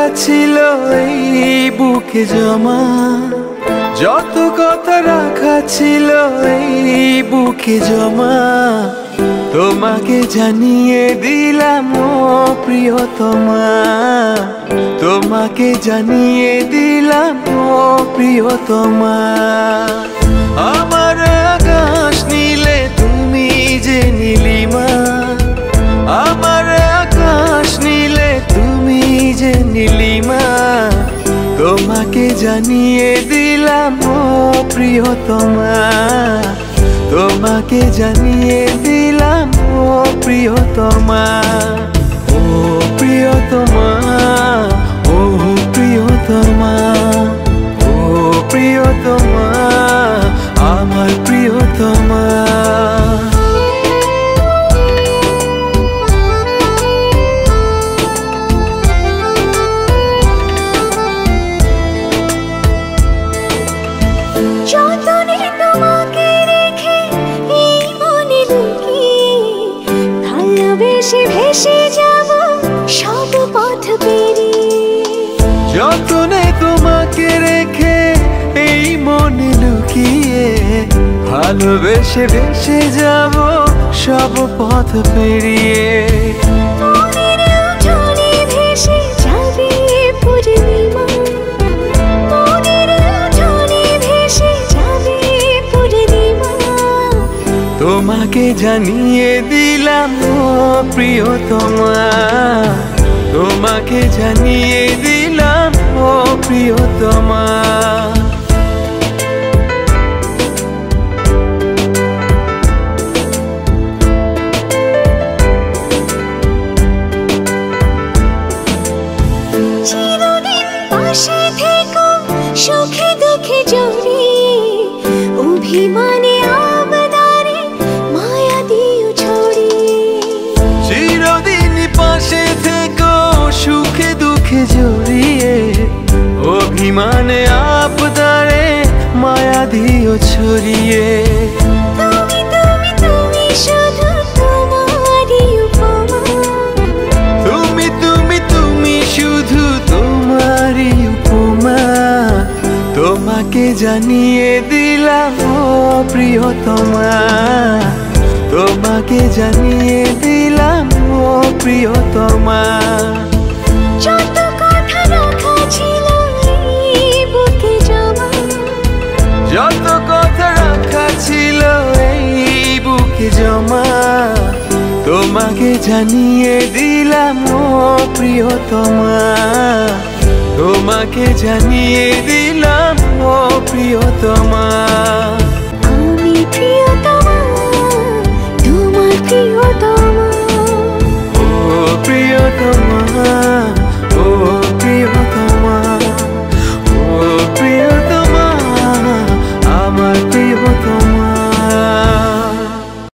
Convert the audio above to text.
রাখা ছিল এই বুকে জমা, যত কথা রাখা ছিল এই বুকে জমা, তোমাকে জানিয়ে দিলাম ও প্রিয়তমা, তোমাকে জানিয়ে দিলাম ও প্রিয়তমা। আমার আকাশ নীলে তুমি যে নীলিমা, আমার আকাশ নীলে তুমি যে নীলিমা, তোমাকে জানিয়ে দিলাম ও প্রিয়তমা, তোমাকে জানিয়ে দিলাম ও প্রিয়তমা। ও প্রিয়তমা, ও প্রিয়তমা, ও প্রিয়তমা, আমার প্রিয়তমা। যতনে তোমাকে রেখে এই মনে লুকিয়ে, ভালোবেসে ভেসে যাব সব পথ পেরিয়ে। যতনে তোমাকে রেখে এই মনে লুকিয়ে, ভালোবেসে ভেসে যাব সব পথ পেরিয়ে। মনের উঠোনে ভেসে যাবে পূর্ণিমা, মনের উঠোনে ভেসে যাবে পূর্ণিমা, তোমাকে জানিয়ে দিলাম ও প্রিয়তমা, তোমাকে জানিয়ে দিলাম ও প্রিয়তমা। চিরদিন পাশে থেকো সুখে দুঃখে জড়িয়ে, অভিমানে আবদারে মায়া দিও ছড়িয়ে। চিরদিন পাশে থেকো সুখে দুঃখে জড়িয়ে, অভিমানে আবদারে মায়া দিও ছড়িয়ে। তুমি তুমি তুমি শুধু তোমারই উপমা, তুমি তুমি তুমি শুধু তোমারই উপমা, তোমাকে জানিয়ে দিলাম ও প্রিয়তমা, তোমাকে জানিয়ে দিলাম ও প্রিয়তমা। যত কথা রাখা ছিল এই বুকে জমা, যত কথা রাখা ছিল এই বুকে জমা, তোমাকে জানিয়ে দিলাম ও প্রিয়তমা, তোমাকে জানিয়ে দিলাম ও প্রিয়তমা। আমি প্রিয়তমা, তোমার প্রিয়তমা। ও প্রিয়তমা।